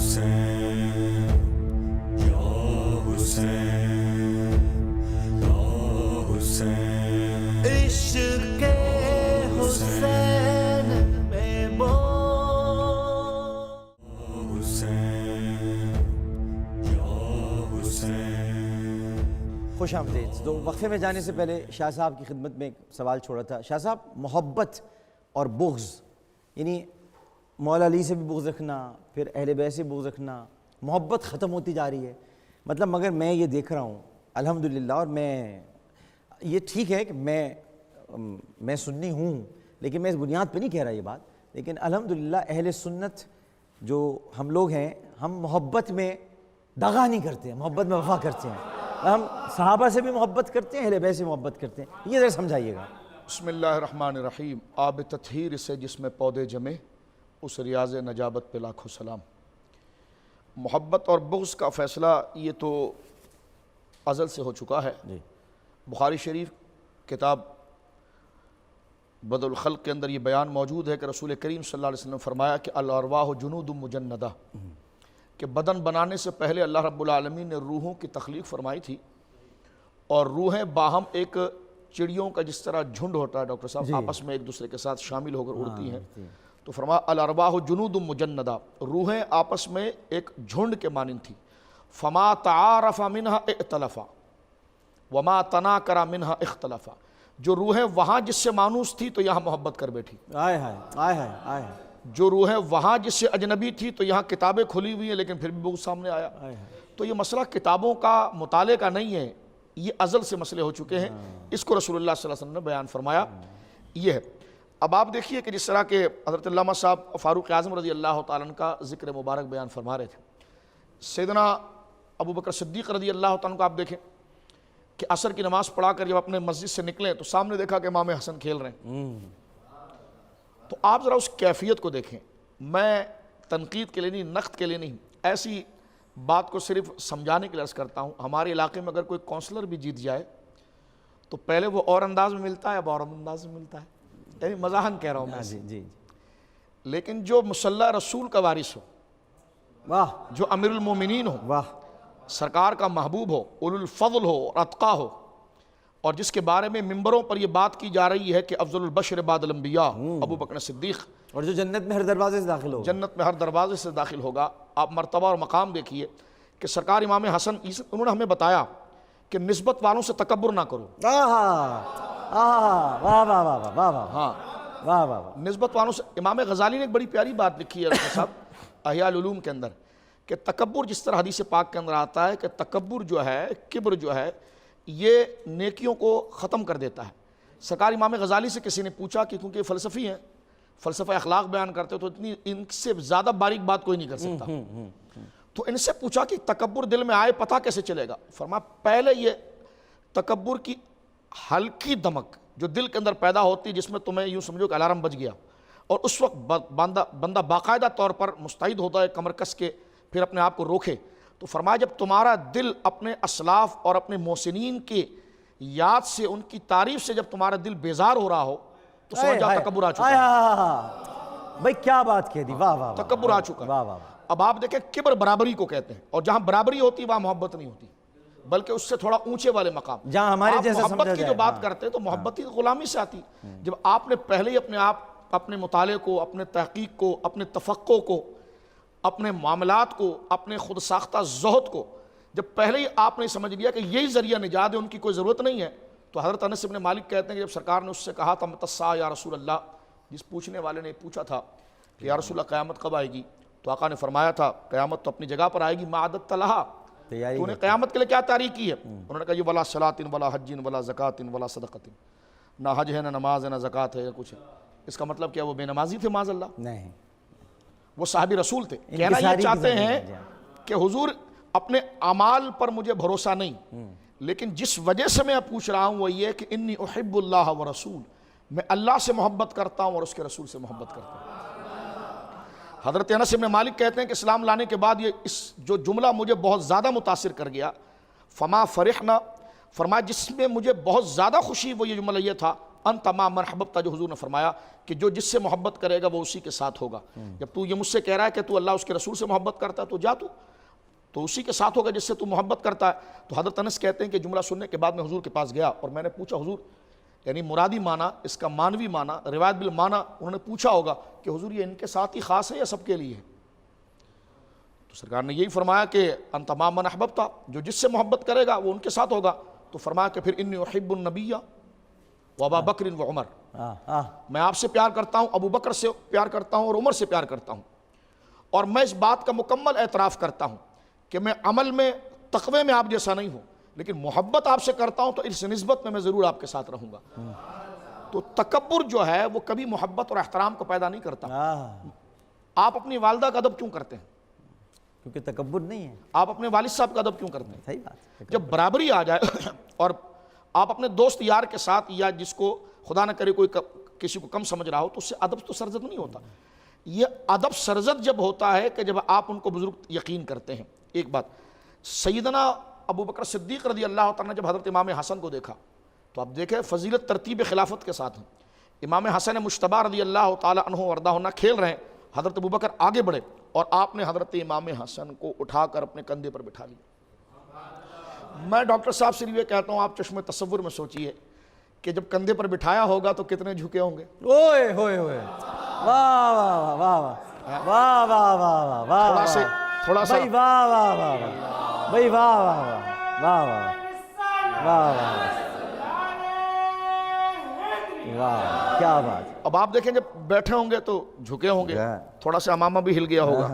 حسین یا حسین یا حسین عشق حسین میں حسین یا حسین۔ خوش آمدید۔ تو وقفے میں جانے سے پہلے شاہ صاحب کی خدمت میں ایک سوال چھوڑا تھا۔ شاہ صاحب، محبت اور بغض، یعنی مولا علی سے بھی بغض رکھنا، پھر اہل بیت سے بغض رکھنا، محبت ختم ہوتی جا رہی ہے، مطلب مگر میں یہ دیکھ رہا ہوں الحمدللہ، اور میں یہ ٹھیک ہے کہ میں سنی ہوں، لیکن میں اس بنیاد پہ نہیں کہہ رہا یہ بات، لیکن الحمدللہ اہل سنت جو ہم لوگ ہیں، ہم محبت میں دغا نہیں کرتے ہیں، محبت میں وفا کرتے ہیں، ہم صحابہ سے بھی محبت کرتے ہیں، اہل بیت سے محبت کرتے ہیں، یہ ذرا سمجھائیے گا۔ بسم اللہ الرحمن الرحیم۔ آب تطہیر سے جس میں پودے جمے، اس ریاض نجابت پہ لاکھوں سلام۔ محبت اور بغض کا فیصلہ یہ تو ازل سے ہو چکا ہے۔ بخاری شریف کتاب بدء الخلق کے اندر یہ بیان موجود ہے کہ رسول کریم صلی اللہ علیہ وسلم نے فرمایا کہ الارواح جنود مجندہ، کہ بدن بنانے سے پہلے اللہ رب العالمین نے روحوں کی تخلیق فرمائی تھی، اور روحیں باہم ایک چڑیوں کا جس طرح جھنڈ ہوتا ہے ڈاکٹر صاحب، آپس میں ایک دوسرے کے ساتھ شامل ہو کر اڑتی ہیں، تو فرمایا الارواح جنود مجندہ، روحیں آپس میں ایک جھنڈ کے مانند تھی۔ فما تعارف منہا ائتلفا وما تناکر منہا اختلفا، جو روحیں وہاں جس سے مانوس تھی تو یہاں محبت کر بیٹھی، آئے ہائے آئے ہائے آئے ہائے، جو روحیں وہاں جس سے اجنبی تھی تو یہاں کتابیں کھلی ہوئی ہیں لیکن پھر بھی بغض سامنے آیا۔ تو یہ مسئلہ کتابوں کا مطالعے کا نہیں ہے، یہ ازل سے مسئلے ہو چکے ہیں، اس کو رسول اللہ صلی اللہ علیہ وسلم نے بیان فرمایا۔ یہ ہے، اب آپ دیکھیے کہ جس طرح کہ حضرت علامہ صاحب فاروق اعظم رضی اللہ تعالیٰ عنہ کا ذکر مبارک بیان فرما رہے تھے، سیدنا ابو بکر صدیق رضی اللہ تعالیٰ عنہ کو آپ دیکھیں کہ عصر کی نماز پڑھا کر جب اپنے مسجد سے نکلیں تو سامنے دیکھا کہ امام حسن کھیل رہے ہیں، تو آپ ذرا اس کیفیت کو دیکھیں۔ میں تنقید کے لیے نہیں، نقد کے لیے نہیں، ایسی بات کو صرف سمجھانے کے لیے عرض کرتا ہوں۔ ہمارے علاقے میں اگر کوئی کونسلر بھی جیت جائے تو پہلے وہ اور انداز میں ملتا ہے، اب اور انداز میں ملتا ہے، یعنی مزاحن کہہ رہا ہوں میں، جی، لیکن جو مصلی رسول کا وارث ہو، واہ، جو امیر المومنین ہو، واہ، سرکار کا محبوب ہو، اولو الفضل ہو اور اتقا ہو، اور جس کے بارے میں ممبروں پر یہ بات کی جا رہی ہے کہ افضل البشر بعد الانبیاء ابو بکر صدیق، اور جو جنت میں ہر دروازے سے داخل ہو، جنت میں ہر دروازے سے داخل ہوگا۔ آپ مرتبہ اور مقام دیکھیے کہ سرکار امام حسن انہوں نے ہمیں بتایا کہ نسبت والوں سے تکبر نہ کرو۔ واہ واہ واہ واہ واہ واہ واہ، ہاں، واہ واہ واہ، نسبت والوں سے۔ امام غزالی نے ایک بڑی پیاری بات لکھی ہے ڈاکٹر صاحب احیاء العلوم کے اندر، کہ تکبر جس طرح حدیث پاک کے اندر آتا ہے کہ تکبر جو ہے، کبر جو ہے، یہ نیکیوں کو ختم کر دیتا ہے۔ سرکار امام غزالی سے کسی نے پوچھا کہ کیونکہ فلسفی ہیں، فلسفہ اخلاق بیان کرتے تو اتنی ان سے زیادہ باریک بات کوئی نہیں کر سکتا، تو ان سے پوچھا کہ تکبر دل میں آئے پتہ کیسے چلے گا؟ فرمایا پہلے یہ تکبر کی ہلکی دمک جو دل کے اندر پیدا ہوتی ہے، جس میں تمہیں یوں سمجھو کہ الارم بج گیا، اور اس وقت بندہ باقاعدہ طور پر مستعد ہوتا ہے کمر کس کے پھر اپنے آپ کو روکے، تو فرمایا جب تمہارا دل اپنے اسلاف اور اپنے محسنین کی یاد سے، ان کی تعریف سے جب تمہارا دل بیزار ہو رہا ہو تو سمجھ جاؤ تکبر آ چکا ہے۔ بھائی کیا بات کہہ دی، واہ واہ، تکبر آ چکا ہے۔ واہ واہ، اب آپ دیکھیں کبر برابری کو کہتے ہیں، اور جہاں برابری ہوتی وہاں محبت نہیں ہوتی، بلکہ اس سے تھوڑا اونچے والے مقام، جہاں ہمارے جیسا سمجھا محبت کی جائے، جو بات کرتے ہیں تو محبت ہی غلامی سے آتی۔ جب آپ نے پہلے ہی اپنے آپ، اپنے مطالعے کو، اپنے تحقیق کو، اپنے تفقع کو، اپنے معاملات کو، اپنے خود ساختہ زہد کو جب پہلے ہی آپ نے سمجھ لیا کہ یہی ذریعہ نجات ہے، ان کی کوئی ضرورت نہیں ہے، تو حضرت انس بن مالک کہتے ہیں کہ جب سرکار نے اس سے کہا تھا متسا یا رسول اللہ، جس پوچھنے والے نے پوچھا تھا کہ یا رسول اللہ قیامت کب آئے گی، تو آقا نے فرمایا تھا قیامت تو اپنی جگہ پر آئے گی، ما عددت لہا، تو نے قیامت کے لیے کیا تیاری کی ہے؟ انہوں نے کہا یہ ولا صلاۃ ولا حج ولا زکوٰۃ ولا صدقۃ، نہ حج ہے، نہ نماز ہے، نہ زکوٰۃ ہے، یا کچھ ہے۔ اس کا مطلب کیا وہ بے نمازی تھے معاذ اللہ؟ نہیں، وہ صحابی رسول تھے۔ کہنا یہ چاہتے ہیں کہ حضور اپنے اعمال پر مجھے بھروسہ نہیں، لیکن جس وجہ سے میں پوچھ رہا ہوں وہ یہ کہ انی احب اللہ و رسول، میں اللہ سے محبت کرتا ہوں اور اس کے رسول سے محبت کرتا ہوں۔ حضرت انس بن مالک کہتے ہیں کہ اسلام لانے کے بعد یہ اس جو جملہ مجھے بہت زیادہ متاثر کر گیا، فما فرحنا، فرمایا جس میں مجھے بہت زیادہ خوشی وہ یہ جملہ یہ تھا انت مع من احببت، جو حضور نے فرمایا کہ جو جس سے محبت کرے گا وہ اسی کے ساتھ ہوگا. جب تو یہ مجھ سے کہہ رہا ہے کہ تو اللہ اس کے رسول سے محبت کرتا ہے تو جا تو اسی کے ساتھ ہوگا جس سے تو محبت کرتا ہے. تو حضرت انس کہتے ہیں کہ جملہ سننے کے بعد میں حضور کے پاس گیا اور میں نے پوچھا حضور، یعنی مرادی معنی، اس کا مانوی معنی، روایت بالمعنی، انہوں نے پوچھا ہوگا کہ حضور یہ ان کے ساتھ ہی خاص ہے یا سب کے لیے ہے؟ تو سرکار نے یہی فرمایا کہ انت مع من احببت، جو جس سے محبت کرے گا وہ ان کے ساتھ ہوگا. تو فرمایا کہ پھر انی احب النبی و ابا بکر و عمر، میں آپ سے پیار کرتا ہوں، ابو بکر سے پیار کرتا ہوں اور عمر سے پیار کرتا ہوں. اور میں اس بات کا مکمل اعتراف کرتا ہوں کہ میں عمل میں تقوی میں آپ جیسا نہیں ہوں، لیکن محبت آپ سے کرتا ہوں تو اس نسبت میں زضرور آپ کے ساتھ رہوں گا. تو تکبر جو ہے وہ کبھی محبت اور احترام کو پیدا نہیں کرتا. آپ اپنی والدہ کا ادب کیوں کرتے ہیں؟ کیونکہ تکبر نہیں ہے. آپ اپنے والد صاحب کا ادب کیوں کرتے ہیں؟ صحیح بات. جب برابری آ جائے اور آپ اپنے دوست یار کے ساتھ، یا جس کو خدا نہ کرے کوئی کسی کو کم سمجھ رہا ہو، تو اس سے ادب تو سرزد نہیں ہوتا. یہ ادب سرزد جب ہوتا ہے کہ جب آپ ان کو بزرگ یقین کرتے ہیں. ایک بات، سیدنا ابو بکر صدیق رضی اللہ تعالیٰ نے جب حضرت امام حسن کو دیکھا تو آپ دیکھیں فضیلت ترتیب خلافت کے ساتھ ہیں. امام حسن مجتبی رضی اللہ تعالیٰ عنہ وردہ عنہ کھیل رہے ہیں، حضرت ابو بکر آگے بڑھے اور آپ نے حضرت امام حسن کو اٹھا کر اپنے کندھے پر بٹھا لیا. میں ڈاکٹر صاحب سے یہ کہتا ہوں، آپ چشم تصور میں سوچئے کہ جب کندھے پر بٹھایا ہوگا تو کتنے جھکے ہوں گے. اوئے ہوئے ہوئے، واہ واہ واہ واہ واہ واہ واہ واہ، تھوڑا سا بھائی واہ واہ واہ واہ، بھائی واہ واہ واہ واہ واہ واہ واہ، کیا بات. اب آپ دیکھیں جب بیٹھے ہوں گے تو جھکے ہوں گے، تھوڑا سا امامہ بھی ہل گیا ہوگا،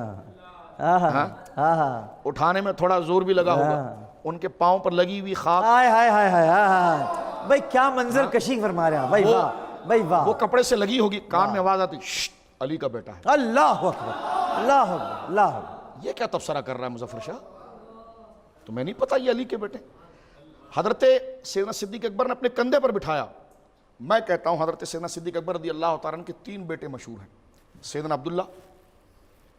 اٹھانے میں تھوڑا زور بھی لگا ہوگا، ان کے پاؤں پر لگی ہوئی خاک. ہائے ہائے ہائے ہائے ہائے، بھائی کیا منظر کشی فرما رہے ہیں. بھائی واہ، بھائی واہ. وہ کپڑے سے لگی ہوگی، کان میں آواز آتی، علی کا بیٹا ہے. اللہ اکبر، اللہ اکبر، اللہ اکبر. یہ کیا تبصرہ کر رہا ہے مظفر شاہ؟ تمہیں نہیں پتا یہ علی کے بیٹے؟ حضرت سیدنا صدیق اکبر نے اپنے کندھے پر بٹھایا. میں کہتا ہوں حضرت سیدنا صدیق اکبر رضی اللہ تعالیٰ عنہ کے 3 بیٹے مشہور ہیں. سیدنا عبداللہ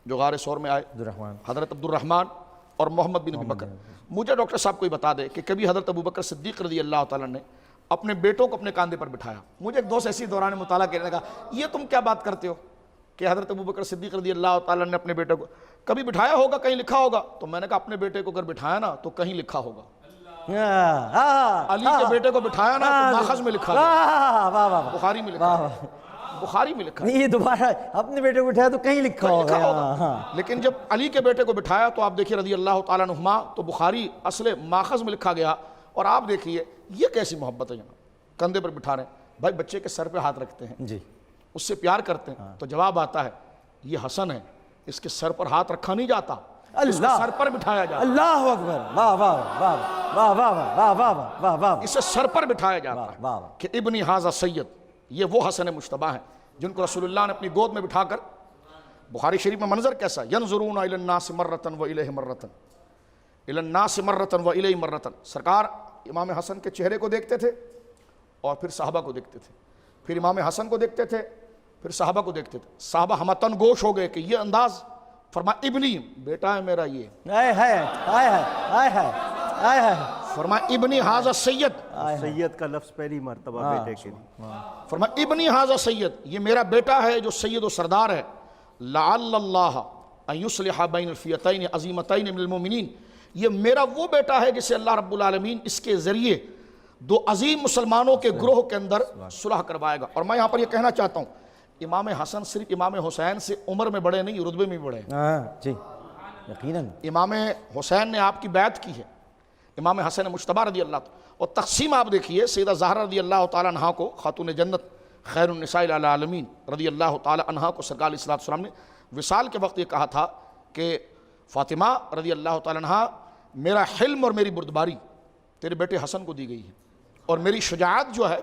جو غار ثور میں آئے، حضرت عبد الرحمن اور محمد بن ابی بکر. مجھے ڈاکٹر صاحب کو بتا دے کہ کبھی حضرت ابو بکر صدیق رضی اللہ تعالیٰ نے اپنے بیٹوں کو اپنے کاندھے پر بٹھایا. مجھے ایک دوست ایسی دوران مطالعہ کہنے لگا، یہ تم کیا بات کرتے ہو کہ حضرت ابو بکر صدیق رضی اللہ تعالیٰ نے اپنے بیٹے کو کبھی بٹھایا ہوگا، کہیں لکھا ہوگا؟ تو میں نے کہا اپنے بیٹے کو اگر بٹھایا نا تو کہیں لکھا ہوگا. علی کے بیٹے کو بٹھایا نا تو ماخذ میں لکھا ہے، بخاری میں لکھا ہے، بخاری میں لکھا ہے. یہ دوبارہ اپنے بیٹے کو بٹھایا تو کہیں لکھا ہوگا. لیکن جب علی کے بیٹے کو بٹھایا تو آپ دیکھیے رضی اللہ تعالیٰ عنہما، تو بخاری اصل ماخذ میں لکھا گیا. اور آپ دیکھیے یہ کیسی محبت ہے، یہاں کندھے پر بٹھا رہے ہیں. بھائی بچے کے سر پہ ہاتھ رکھتے ہیں جی، اس سے پیار کرتے ہیں، تو جواب آتا ہے یہ حسن ہے، اس کے سر پر ہاتھ رکھا نہیں جاتا، اس کو سر پر بٹھایا جاتا. اللہ اکبر، واہ واہ واہ واہ واہ واہ واہ واہ واہ، اسے سر پر بٹھایا جاتا ہے کہ ابنی ھذا سید. یہ وہ حسن مجتبی ہیں جن کو رسول اللہ نے اپنی گود میں بٹھا کر، بخاری شریف میں منظر کیسا، ینظرون الی الناس مرۃ و الیہ مرۃ، الی الناس مرۃ و الیہ مرۃ. سرکار امام حسن کے چہرے کو دیکھتے تھے اور پھر صحابہ کو دیکھتے تھے، پھر امام حسن کو دیکھتے تھے، پھر صحابہ کو دیکھتے تھے. صحابہ ہمتن گوش ہو گئے کہ یہ انداز، فرمایا ابنی، بیٹا ہے میرا یہ. فرمایا ابنی ھذا سید، سید کا لفظ پہلی مرتبہ بیٹے کے لیے. فرمایا ابنی ھذا سید، یہ میرا بیٹا ہے جو سید و سردار ہے. لعل اللہ ان یصلح بین الفئتین عظیمتین من المؤمنین، یہ میرا وہ بیٹا ہے جسے اللہ رب العالمین اس کے ذریعے 2 عظیم مسلمانوں کے گروہ کے اندر صلح کروائے گا. اور میں یہاں پر یہ کہنا چاہتا ہوں، امام حسن صرف امام حسین سے عمر میں بڑے نہیں، رتبے میں بھی بڑے ہیں. جی یقیناً. امام حسین نے آپ کی بیعت کی ہے، امام حسن مجتبی رضی اللہ تعالیٰ. اور تقسیم آپ دیکھیے، سیدہ زہرا رضی اللہ تعالیٰ عنہا کو، خاتون جنت، خیر النساء العالمین رضی اللہ تعالیٰ عنہا کو سرکار علیہ السلام نے وصال کے وقت یہ کہا تھا کہ فاطمہ رضی اللہ تعالیٰ عنہا، میرا حلم اور میری بردباری تیرے بیٹے حسن کو دی گئی ہے، اور میری شجاعت جو ہے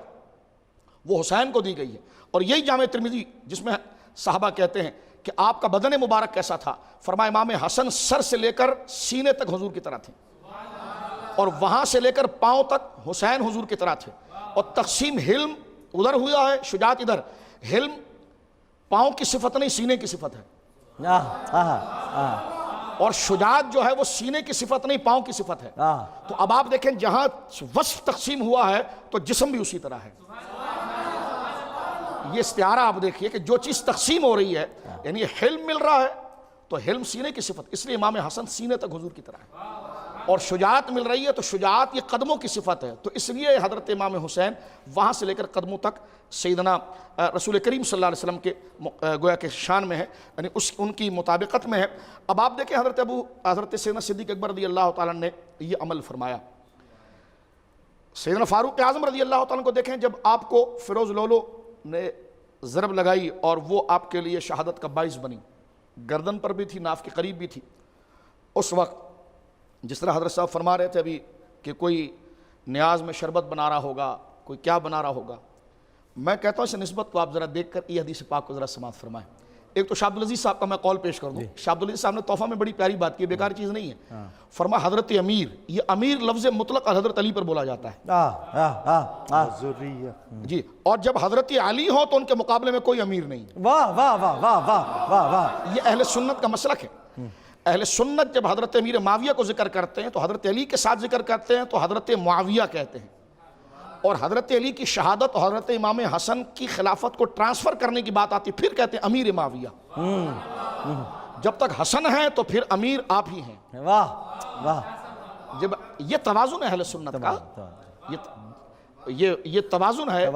وہ حسین کو دی گئی ہے. اور یہی جامع ترمذی جس میں صحابہ کہتے ہیں کہ آپ کا بدن مبارک کیسا تھا، فرمایا امام حسن سر سے لے کر سینے تک حضور کی طرح تھے، اور وہاں سے لے کر پاؤں تک حسین حضور کی طرح تھے. اور تقسیم حلم ادھر ہوا ہے، شجاعت ادھر. حلم پاؤں کی صفت نہیں، سینے کی صفت ہے، اور شجاعت جو ہے وہ سینے کی صفت نہیں، پاؤں کی صفت ہے. تو اب آپ دیکھیں جہاں وصف تقسیم ہوا ہے تو جسم بھی اسی طرح ہے. یہ استعارہ آپ دیکھیے کہ جو چیز تقسیم ہو رہی ہے یعنی حلم مل رہا ہے تو حلم سینے کی صفت، اس لیے امام حسن سینے تک حضور کی طرح ہے، اور شجاعت مل رہی ہے تو شجاعت یہ قدموں کی صفت ہے، تو اس لیے حضرت امام حسین وہاں سے لے کر قدموں تک سیدنا رسول کریم صلی اللہ علیہ وسلم کے گویا کے شان میں ہے، یعنی ان کی مطابقت میں ہے۔ اب آپ دیکھیں حضرت سیدنا صدیق اکبر رضی اللہ تعالیٰ نے یہ عمل فرمایا۔ سیدنا فاروق اعظم رضی اللہ تعالیٰ کو دیکھیں، جب آپ کو فیروز لولو نے ضرب لگائی اور وہ آپ کے لیے شہادت کا باعث بنی، گردن پر بھی تھی، ناف کے قریب بھی تھی، اس وقت جس طرح حضرت صاحب فرما رہے تھے ابھی کہ کوئی نیاز میں شربت بنا رہا ہوگا، کوئی کیا بنا رہا ہوگا، میں کہتا ہوں اس نسبت کو آپ ذرا دیکھ کر یہ حدیث پاک کو ذرا سماعت فرمائیں۔ ایک تو شاہ عبدالعزیز صاحب کا میں قول پیش کر دوں، شاہ عبدالعزیز صاحب نے تحفہ میں بڑی پیاری بات کی، بیکار چیز نہیں ہے، فرما حضرت امیر، یہ امیر لفظ مطلق حضرت علی پر بولا جاتا ہے جی، اور جب حضرت علی ہو تو ان کے مقابلے میں کوئی امیر نہیں۔ واہ واہ واہ واہ واہ واہ واہ، یہ اہل سنت کا مسلک ہے۔ اہل سنت جب حضرت امیر معاویہ کو ذکر کرتے ہیں تو حضرت علی کے ساتھ ذکر کرتے ہیں تو حضرت معاویہ کہتے ہیں، اور حضرت علی کی شہادت اور حضرت امام حسن کی خلافت کو ٹرانسفر کرنے کی بات آتی پھر کہتے ہیں امیر معاویہ۔ جب تک حسن ہے تو پھر امیر آپ ہی ہیں۔ واہ واہ، جب یہ توازن ہے اہل سنت کا، یہ توازن ہے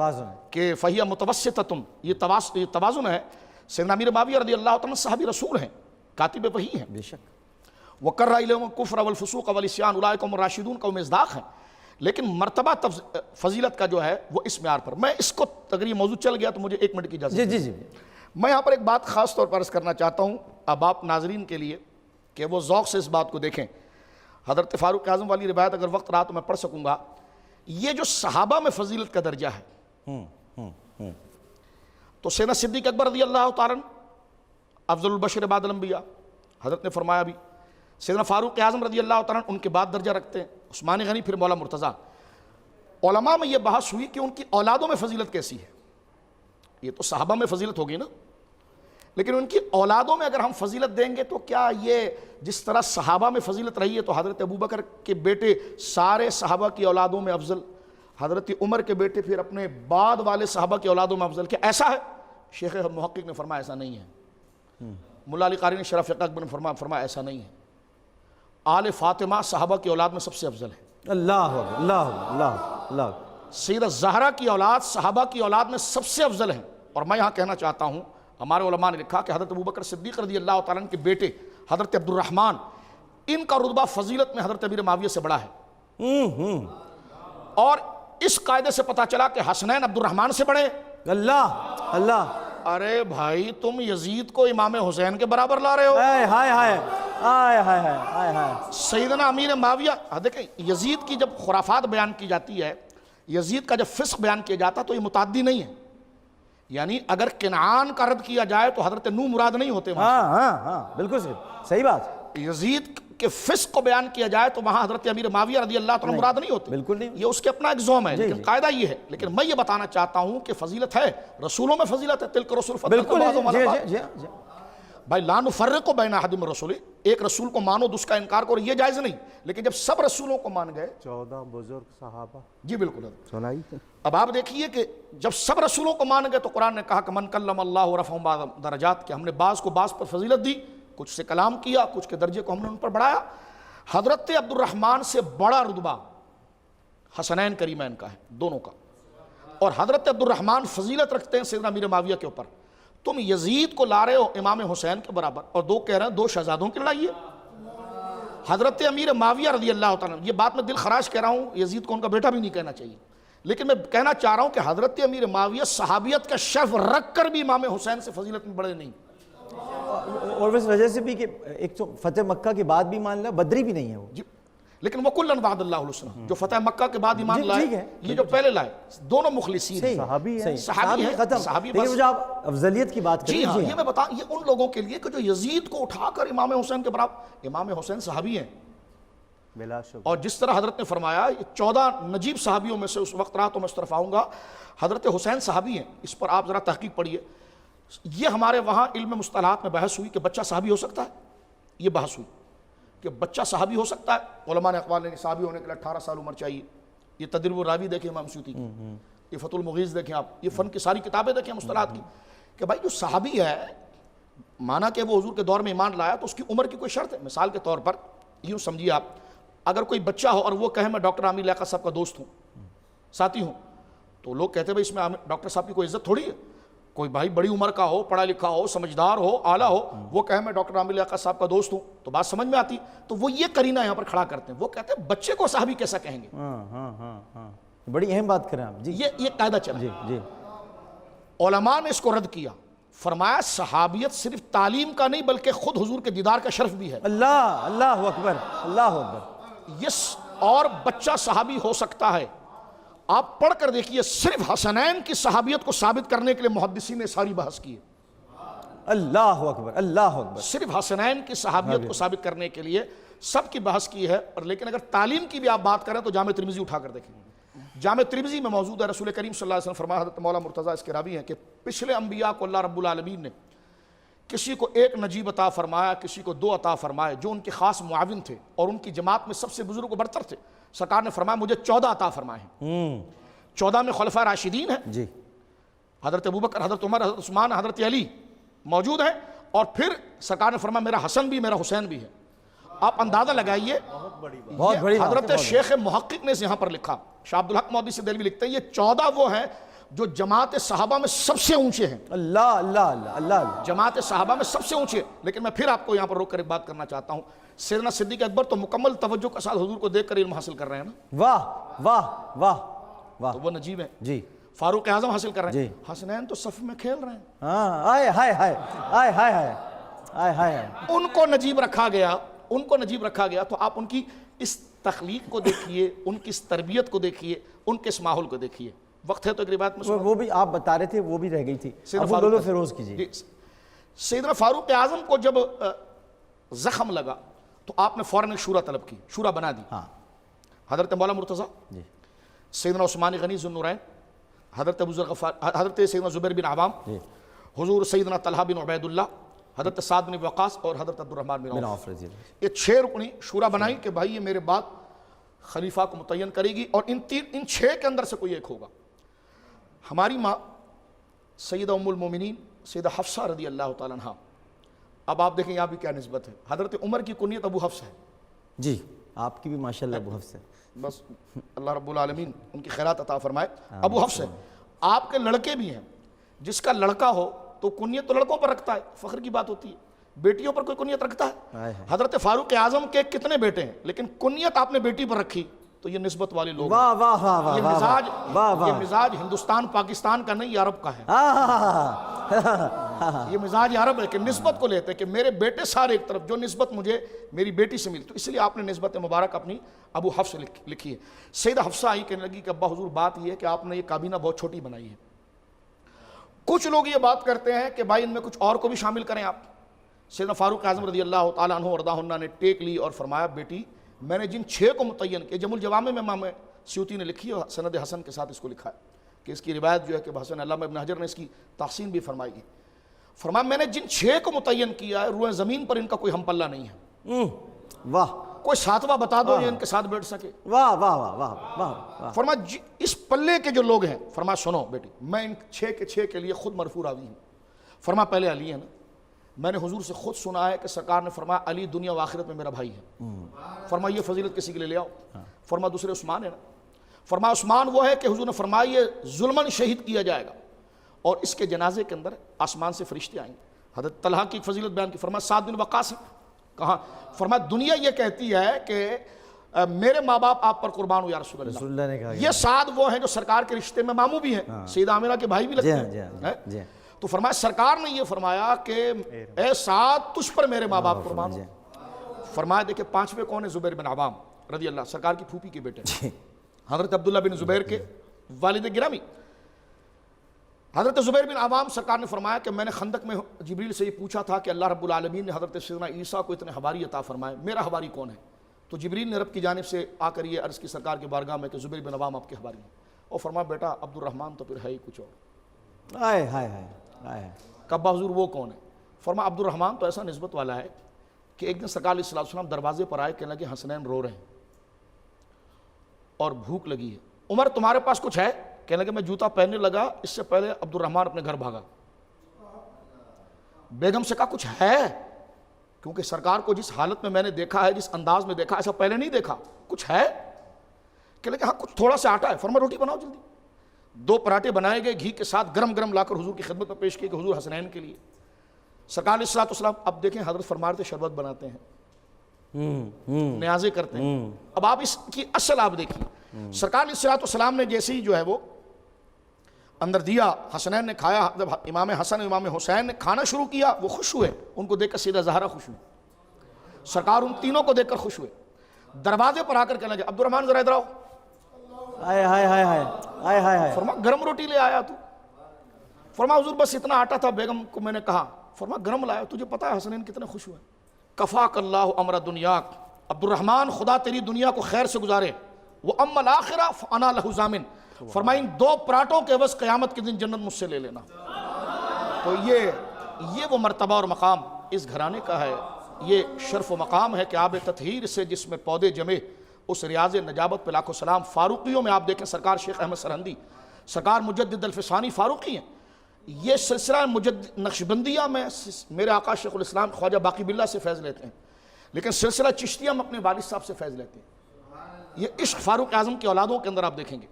کہ فہیہ متوسطۃ، یہ توازن ہے۔ سیدنا امیر معاویہ رضی اللہ عنہ صحابی رسول ہیں، کاتب وحی ہیں، بے شک، وَقَرَّ إِلَيْهِمُ الْكُفْرَ وَالْفُسُوقَ وَالْعِصْيَانَ أُولَٰئِكَ هُمُ الرَّاشِدُونَ کا وہ مصداق ہیں، لیکن مرتبہ فضیلت کا جو ہے وہ اس معیار پر۔ میں اس کو تقریباً موضوع چل گیا تو مجھے ایک منٹ کی اجازت جی جی جی، میں یہاں پر ایک بات خاص طور پر عرض کرنا چاہتا ہوں اب آپ ناظرین کے لیے کہ وہ ذوق سے اس بات کو دیکھیں۔ حضرت فاروق اعظم والی روایت اگر وقت رہا تو میں پڑھ سکوں گا۔ یہ جو صحابہ میں فضیلت کا درجہ ہے تو سیدنا صدیق اکبر رضی اللہ تعالیٰ افضل البشر بعد الانبیاء، حضرت نے فرمایا بھی۔ سیدنا فاروق اعظم رضی اللہ تعالیٰ ان کے بعد درجہ رکھتے ہیں عثمان غنی، پھر مولا مرتضیٰ۔ علماء میں یہ بحث ہوئی کہ ان کی اولادوں میں فضیلت کیسی ہے۔ یہ تو صحابہ میں فضیلت ہوگی نا، لیکن ان کی اولادوں میں اگر ہم فضیلت دیں گے تو کیا یہ جس طرح صحابہ میں فضیلت رہی ہے تو حضرت ابوبکر کے بیٹے سارے صحابہ کی اولادوں میں افضل، حضرت عمر کے بیٹے پھر اپنے بعد والے صحابہ کی اولادوں میں افضل، کیا ایسا ہے؟ شیخ محقق نے فرمایا ایسا نہیں ہے۔ مولا علی قاری نے شرف فقہ اکبر نے فرمایا ایسا نہیں ہے۔ آل فاطمہ صحابہ کی اولاد میں سب سے افضل ہے۔ اللہ اللہ اللہ اللہ، سیدہ زہرا کی اولاد صحابہ کی اولاد میں سب سے افضل ہیں۔ اور میں یہاں کہنا چاہتا ہوں ہمارے علماء نے لکھا کہ حضرت ابوبکر صدیق رضی اللہ تعالیٰ کے بیٹے حضرت عبد الرحمن، ان کا رتبہ فضیلت میں حضرت امیر معاویہ سے بڑا ہے، اور اس قاعدے سے پتہ چلا کہ حسنین عبد الرحمن سے بڑے۔ اللہ اللہ، ارے بھائی تم یزید کو امام حسین کے برابر لا رہے ہو۔ ہائے ہائے ہائے ہائے ہائے ہائے ہائے، سیدنا امیر معاویہ، دیکھیں یزید کی جب خرافات بیان کی جاتی ہے، یزید کا جب فسق بیان کیا جاتا تو یہ متعدی نہیں ہے، یعنی اگر کنعان کا رد کیا جائے تو حضرت نوح مراد نہیں ہوتے۔ ہاں ہاں ہاں، بالکل صحیح بات، یزید کے فسق کو بیان کیا جائے تو وہاں حضرت امیر معاویہ رضی اللہ عنہ مراد نہیں ہوتے، بالکل نہیں، یہ اس کے اپنا ایک زوم ہے، لیکن قاعدہ یہ ہے۔ لیکن میں یہ بتانا چاہتا ہوں کہ فضیلت ہے، رسولوں میں فضیلت ہے، تلک رسول بالکل، فضیلت بھائی لا نفرق بین احد من رسول، ایک رسول کو مانو دوسرا انکار کرو یہ جائز نہیں، لیکن جب سب رسولوں کو مان گئے 14 بزرگ صحابہ، جی بالکل سنائی۔ اب آپ دیکھیے کہ جب سب رسولوں کو مان گئے تو قرآن نے کہا کہ من کلم اللہ رفع بعض درجات، کہ ہم نے بعض کو بعض پر فضیلت دی، کچھ سے کلام کیا، کچھ کے درجے کو ہم نے ان پر بڑھایا۔ حضرت عبد الرحمن سے بڑا رتبہ حسنین کریمین کا ہے، دونوں کا، اور حضرت عبد الرحمن فضیلت رکھتے ہیں سیدنا امیر معاویہ کے اوپر۔ تم یزید کو لا رہے ہو امام حسین کے برابر، اور دو کہہ رہے ہیں دو شہزادوں کی لڑائی ہے۔ حضرت امیر معاویہ رضی اللہ تعالیٰ، یہ بات میں دل خراش کہہ رہا ہوں، یزید کو ان کا بیٹا بھی نہیں کہنا چاہیے، لیکن میں کہنا چاہ رہا ہوں کہ حضرت امیر معاویہ صحابیت کا شرف رکھ کر بھی امام حسین سے فضیلت میں بڑے نہیں۔ اور اس وجہ سے بھی کہ ایک تو فتح مکہ کے بعد بھی مان لیا، بدری بھی نہیں ہے وہ، جی لیکن وَكُلًّا وَعَدَ اللَّهُ الْحُسْنَىٰ، جو فتح مکہ کے بعد ایمان لائے، ٹھیک ہے، یہ جو پہلے لائے دونوں مخلصین ہیں، صحابی ہیں، صحابی ہیں، ختم، صحابی لیکن بس۔ وہ جو آپ افضلیت کی بات جی کریں، ہاں، یہ میں بتا، یہ ان لوگوں کے لیے کہ جو یزید کو اٹھا کر امام حسین کے برابر، امام حسین صحابی ہیں، بلا شبہ، اور جس طرح حضرت نے فرمایا 14 نجیب صحابیوں میں سے اس وقت رہا تو میں اس طرف آؤں گا، حضرت حسین صحابی ہیں، اس پر آپ ذرا تحقیق پڑھیے۔ یہ ہمارے وہاں علم مصطلحات میں بحث ہوئی کہ بچہ صحابی ہو سکتا ہے، یہ بحث ہوئی کہ بچہ صحابی ہو سکتا ہے، علماء نے اقوال نے صحابی ہونے کے لیے 18 سال عمر چاہیے، یہ تدریب الراوی دیکھیں امام سیوطی کی، یہ فتح المغیث دیکھیں آپ، یہ فن کی ساری کتابیں دیکھیں مصطلحات کی، کہ بھائی جو صحابی ہے مانا کہ وہ حضور کے دور میں ایمان لایا تو اس کی عمر کی کوئی شرط ہے؟ مثال کے طور پر یوں سمجھیے آپ، اگر کوئی بچہ ہو اور وہ کہے میں ڈاکٹر عامر لیاقت صاحب کا دوست ہوں، ساتھی ہوں، تو لوگ کہتے ہیں بھائی اس میں ڈاکٹر صاحب کی کوئی عزت تھوڑی ہے. کوئی بھائی بڑی عمر کا ہو، پڑھا لکھا ہو، سمجھدار ہو، اعلیٰ ہو، وہ کہے میں ڈاکٹر عامر لیاقت صاحب کا دوست ہوں تو بات سمجھ میں آتی. تو وہ یہ قرینہ یہاں پر کھڑا کرتے ہیں، وہ کہتے ہیں بچے کو صحابی کیسا کہیں گے؟ ہاں بڑی اہم بات کریں آپ. جی یہ قاعدہ چلا. جی جی علماء نے اس کو رد کیا، فرمایا صحابیت صرف تعلیم کا نہیں بلکہ خود حضور کے دیدار کا شرف بھی ہے. اللہ اللہ اکبر اللہ اکبر. یس، اور بچہ صحابی ہو سکتا ہے. آپ پڑھ کر دیکھیے، صرف حسنین کی صحابیت کو ثابت کرنے کے لیے محدثین نے ساری بحث کی ہے. اللہ اکبر اللہ اکبر. صرف حسنین کی صحابیت کو ثابت کرنے کے لیے سب کی بحث کی ہے. اور لیکن اگر تعلیم کی بھی آپ بات کریں تو جامع ترمذی اٹھا کر دیکھیں. جامع ترمذی میں موجود ہے، رسول کریم صلی اللہ علیہ وسلم فرمایا، حضرت مولا مرتضیٰ اس کے راوی ہیں، کہ پچھلے انبیاء کو اللہ رب العالمین نے کسی کو ایک نجیب عطا فرمایا، کسی کو 2 عطا فرمائے جو ان کے خاص معاون تھے اور ان کی جماعت میں سب سے بزرگ و برتر تھے. سرکار نے فرمایا مجھے 14 عطا فرمائے ہیں. 14 میں خلفاء راشدین ہیں، جی حضرت ابوبکر، حضرت عمر، حضرت عثمان، حضرت علی موجود ہیں، اور پھر سرکار نے فرمایا میرا حسن بھی، میرا حسین بھی ہے. آپ اندازہ لگائیے، بہت بڑی بات ہے، حضرت شیخ محقق نے یہاں پر لکھا، شاہ عبدالحق محدث دہلوی لکھتے ہیں یہ 14 وہ ہیں جو جماعت صحابہ میں سب سے اونچے ہیں. اللہ اللہ اللہ اللہ. جماعت صحابہ میں سب سے اونچے. لیکن میں پھر آپ کو یہاں پر روک کر ایک بات کرنا چاہتا ہوں، سیدنا صدیق اکبر تو مکمل توجہ کے ساتھ حضور کو دیکھ کر علم حاصل کر رہے ہیں نا، واہ واہ واہ واہ. تو وہ نجیب ہیں. جی فاروق اعظم حاصل کر رہے ہیں. جی. حسنین تو صف میں کھیل رہے ہیں. ہاں آئے ہائے ہائے آئے ہائے ہائے آئے ہائے. ان کو نجیب رکھا گیا، ان کو نجیب رکھا گیا. تو آپ ان کی اس تخلیق کو دیکھیے، ان کی اس تربیت کو دیکھیے، ان کے اس ماحول کو دیکھیے. وقت ہے تو ایک روایت میں وہ بھی آپ بتا رہے تھے، وہ بھی رہ گئی تھی. سیدنا ابو فاروق لولو فیروز کی. جی سیدنا فاروق اعظم کو جب زخم لگا تو آپ نے فوراً ایک شورا طلب کی، شورا بنا دی. ہاں حضرت مولا مرتضیٰ، جی سیدنا عثمان غنی ذو النورین، حضرت ابو ذر غفار، حضرت سیدنا زبیر بن عوام، جی حضور سیدنا طلحہ بن عبید اللہ، حضرت سعد بن وقاص اور حضرت عبد الرحمن بن بن عوف. عوف رضی اللہ. یہ 6 رکنی شورا بنائی کہ بھائی یہ میرے بعد خلیفہ کو متعین کرے گی اور ان 6 کے اندر سے کوئی ایک ہوگا. ہماری ماں سیدہ ام المومنین سیدہ حفصہ رضی اللہ تعالیٰ عنہ، اب آپ دیکھیں یہاں بھی کیا نسبت ہے. حضرت عمر کی کنیت ابو حفص ہے. جی آپ کی بھی ماشاءاللہ ابو حفص ہے. بس اللہ رب العالمین ان کی خیرات عطا فرمائے. ابو حفص ہے. آپ کے لڑکے بھی ہیں، جس کا لڑکا ہو تو کنیت تو لڑکوں پر رکھتا ہے، فخر کی بات ہوتی ہے. بیٹیوں پر کوئی کنیت رکھتا ہے؟ حضرت فاروق اعظم کے کتنے بیٹے ہیں لیکن کنیت آپ نے بیٹی پر رکھی، تو یہ نسبت والے لوگ. واہ واہ واہ واہ یہ واہ مزاج، واہ واہ. یہ مزاج ہندوستان پاکستان کا نہیں، یہ عرب کا ہے. یہ مزاج عرب ہے کہ نسبت کو لیتے ہیں کہ میرے بیٹے سارے ایک طرف، جو نسبت مجھے میری بیٹی سے ملی. تو اس لیے آپ نے نسبت مبارک اپنی ابو حفص لکھی ہے. سیدہ حفصہ آئی کہنے لگی کہ ابا حضور بات یہ ہے کہ آپ نے یہ کابینہ بہت چھوٹی بنائی ہے. کچھ لوگ یہ بات کرتے ہیں کہ بھائی ان میں کچھ اور کو بھی شامل کریں آپ. سیدنا فاروق اعظم رضی اللہ تعالیٰ عنہ وارضاہ عنہ نے ٹیک لی اور فرمایا بیٹی میں نے جن 6 کو متعین کیا، جم الجوامع میں امام سیوطی نے لکھی اور سند حسن کے ساتھ اس کو لکھا ہے کہ اس کی روایت جو ہے کہ حسن علامہ ابن حجر نے اس کی تحسین بھی فرمائی ہے. فرمایا میں نے جن 6 کو متعین کیا ہے روئے زمین پر ان کا کوئی ہم پلہ نہیں ہے. واہ. کوئی 7واں بتا دو جو ان کے ساتھ بیٹھ سکے. واہ واہ واہ واہ واہ. فرمایا اس پلے کے جو لوگ ہیں، فرمایا سنو بیٹی میں ان 6 کے لیے خود مرفوع راوی ہوں. فرمایا پہلے علی ہے نا، میں نے حضور سے خود سنا ہے کہ سرکار نے فرمایا علی دنیا و آخرت میں میرا بھائی ہے. فرمایا یہ فضیلت کسی کے لیے لے آؤ. فرمایا دوسرے عثمان ہے نا. فرمایا عثمان وہ ہے کہ حضور نے فرمایا یہ ظلماً شہید کیا جائے گا اور اس کے جنازے کے اندر آسمان سے فرشتے آئیں گے. حضرت طلحہ کی فضیلت بیان کی. فرمایا سعد بن وقاص ہے. کہاں؟ فرمایا دنیا یہ کہتی ہے کہ میرے ماں باپ آپ پر قربان ہو یا رسول اللہ نے کہا. یہ سعد وہ ہیں جو سرکار کے رشتے میں ماموں بھی ہیں، سیدہ آمنہ کے بھائی بھی لگتے ہیں. تو فرمایا سرکار نے یہ فرمایا کہ اے سعد تجھ پر میرے ماں باپ قربان ہو. فرمایا دیکھیں 5ویں کون ہے؟ زبیر بن عوام رضی اللہ، سرکار کی پھوپھی کے بیٹے، حضرت عبداللہ بن زبیر کے والد گرامی. حضرت زبیر بن عوام، سرکار نے فرمایا کہ میں نے خندق میں جبریل سے یہ پوچھا تھا کہ اللہ رب العالمین نے حضرت سیدنا عیسیٰ کو اتنے حواری عطا فرمائے، میرا حواری کون ہے؟ تو جبریل نے رب کی جانب سے آ کر یہ عرض کی سرکار کے بارگاہ میں کہ زبیر بن عوام آپ کے حواری ہیں. اور فرمایا بیٹا عبد الرحمن تو پھر ہے ہی کچھ اور. ہائے ہائے ہائے. کعبہ حضور وہ کون ہے؟ فرمایا عبد الرحمن تو ایسا نسبت والا ہے کہ ایک دن سرکار علیہ السلام دروازے پر آئے، کہنے لگے حسنین رو رہے ہیں اور بھوک لگی ہے. عمر تمہارے پاس کچھ ہے؟ کہنے لگے میں جوتا پہننے لگا اس سے پہلے عبد الرحمن اپنے گھر بھاگا. بیگم سے کہا کچھ ہے؟ کیونکہ سرکار کو جس حالت میں نے دیکھا ہے, جس انداز میں دیکھا, ایسا پہلے نہیں دیکھا. کچھ ہے؟ کہنے لگے ہاں کچھ تھوڑا سا آٹا ہے. فرمایا روٹی بناؤ جلدی. 2 پراٹھے بنائے گئے گھی کے ساتھ, گرم گرم لا کر حضور کی خدمت میں پیش کیے کہ حضور حسنین کے لیے. سرکار علیہ الصلوۃ والسلام اب دیکھیں حضرت فرما رہے تھے شربت بناتے ہیں, نیازیں کرتے ہیں. اب آپ اس کی اصل آپ دیکھیے, سرکار علیہ الصلوۃ والسلام نے جیسے ہی جو ہے وہ اندر دیا, حسنین نے کھایا, جب امام حسن امام حسین نے کھانا شروع کیا وہ خوش ہوئے. ان کو دیکھ کر سیدہ زہرا خوش ہوئی, سرکار ان تینوں کو دیکھ کر خوش ہوئے. دروازے پر آ کر کہنے لگے عبد الرحمن ذرا ادھر آؤ. ہائے ہائے ہائے ہائے ہائے ہائے ہائے. فرما گرم روٹی لے آیا تو؟ فرما حضور بس اتنا آٹا تھا, بیگم کو میں نے کہا. فرما گرم لایا. تجھے پتا ہے حسنین کتنے خوش ہوئے. کفاک اللہ امر دنیاک, عبد الرحمن خدا تیری دنیا کو خیر سے گزارے. وہ ام الاخرہ فانا لہ ضامن. فرمایا ان 2 پراٹھوں کے عوض قیامت کے دن جنت مجھ سے لے لینا. تو یہ وہ مرتبہ اور مقام اس گھرانے کا ہے. یہ شرف و مقام ہے کہ آب تطہیر سے جس میں پودے جمے, اس ریاض نجابت پہ لاکھوں سلام. فاروقیوں میں آپ دیکھیں سرکار شیخ احمد سرہندی, سرکار مجدد الفسانی فاروقی ہیں. یہ سلسلہ نقشبندیہ میں میرے آقا شیخ الاسلام خواجہ باقی باللہ سے فیض لیتے ہیں, لیکن سلسلہ چشتیہ میں اپنے والد صاحب سے فیض لیتے ہیں. یہ عشق فاروق اعظم کی اولادوں کے اندر آپ دیکھیں گے.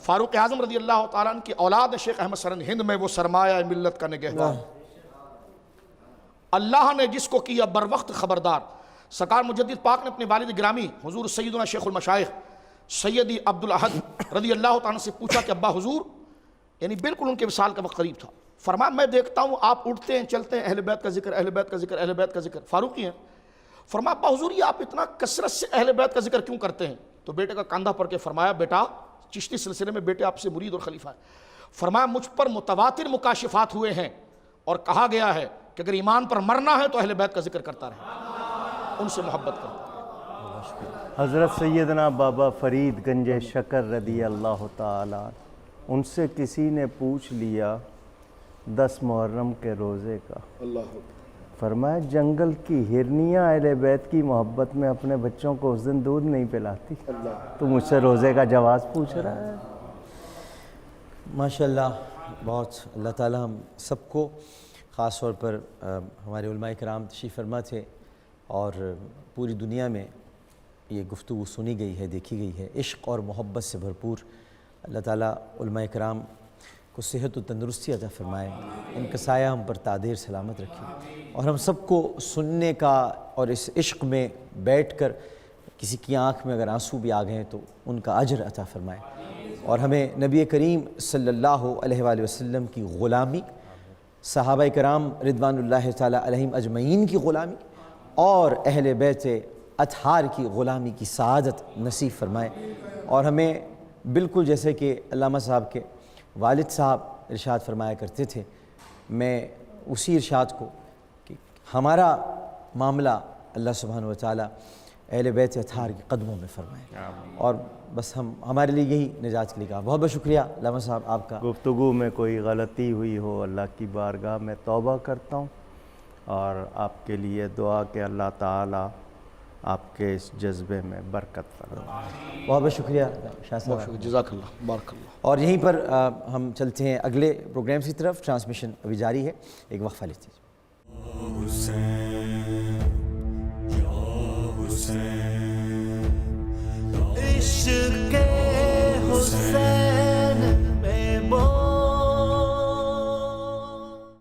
فاروق اعظم رضی اللہ تعالیٰ عنہ کی اولاد شیخ احمد سرہندی, ہند میں وہ سرمایہ ملت کا نگہبان, اللہ نے جس کو کیا بر وقت خبردار. سرکار مجدد پاک نے اپنے والد گرامی حضور سیدنا شیخ المشائخ سیدی عبد الاحد رضی اللہ تعالیٰ سے پوچھا کہ ابا حضور, یعنی بالکل ان کے وصال کا وقت قریب تھا. فرمایا میں دیکھتا ہوں آپ اٹھتے ہیں چلتے ہیں اہل بیت کا ذکر, اہل بیت کا ذکر, اہل بیت کا ذکر. فاروقی ہیں. فرمایا ابا حضور یہ آپ اتنا کثرت سے اہل بیت کا ذکر کیوں کرتے ہیں؟ تو بیٹے کا کاندھا پڑھ کے فرمایا بیٹا چشتی سلسلے میں بیٹے آپ سے مرید اور خلیفہ ہے. فرمایا مجھ پر متواتر مکاشفات ہوئے ہیں اور کہا گیا ہے کہ اگر ایمان پر مرنا ہے تو اہل بیت کا ذکر کرتا رہے, ان سے محبت کرتا. حضرت سیدنا بابا فرید گنج شکر رضی اللہ تعالیٰ, ان سے کسی نے پوچھ لیا 10 محرم کے روزے کا. فرمایا جنگل کی ہرنیاں اہل بیت کی محبت میں اپنے بچوں کو اس دن دودھ نہیں پلاتی, تو مجھ سے روزے کا جواز پوچھ رہا ہے. ماشاءاللہ بہت. اللہ تعالیٰ ہم سب کو, خاص طور پر ہمارے علماء کرام تشریف فرما تھے اور پوری دنیا میں یہ گفتگو سنی گئی ہے, دیکھی گئی ہے, عشق اور محبت سے بھرپور. اللہ تعالیٰ علماء کرام کو صحت و تندرستی عطا فرمائے, ان کا سایہ ہم پر تادیر سلامت رکھے, اور ہم سب کو سننے کا اور اس عشق میں بیٹھ کر کسی کی آنکھ میں اگر آنسو بھی آ گئے تو ان کا اجر عطا فرمائے, اور ہمیں نبی کریم صلی اللہ علیہ وآلہ وسلم کی غلامی, صحابہ کرام رضوان اللہ تعالیٰ علیہم اجمعین کی غلامی, اور اہل بیت اطہار کی غلامی کی سعادت نصیب فرمائے. اور ہمیں بالکل جیسے کہ علامہ صاحب کے والد صاحب ارشاد فرمایا کرتے تھے, میں اسی ارشاد کو کہ ہمارا معاملہ اللہ سبحانہ و تعالیٰ اہل بیت اطہار کے قدموں میں فرمائے, اور بس ہمارے لیے یہی نجات کے لیے کہا. بہت بہت شکریہ علامہ صاحب آپ کا. گفتگو میں کوئی غلطی ہوئی ہو اللہ کی بارگاہ میں توبہ کرتا ہوں, اور آپ کے لیے دعا کہ اللہ تعالیٰ آپ کے اس جذبے میں برکت فرمائے. بہت بہت شکریہ شاہ صاحب. جزاک اللہ, بارک اللہ. اور یہیں پر ہم چلتے ہیں اگلے پروگرامز کی طرف. ٹرانسمیشن ابھی جاری ہے, ایک وقفہ لیتے ہیں. عشق حسین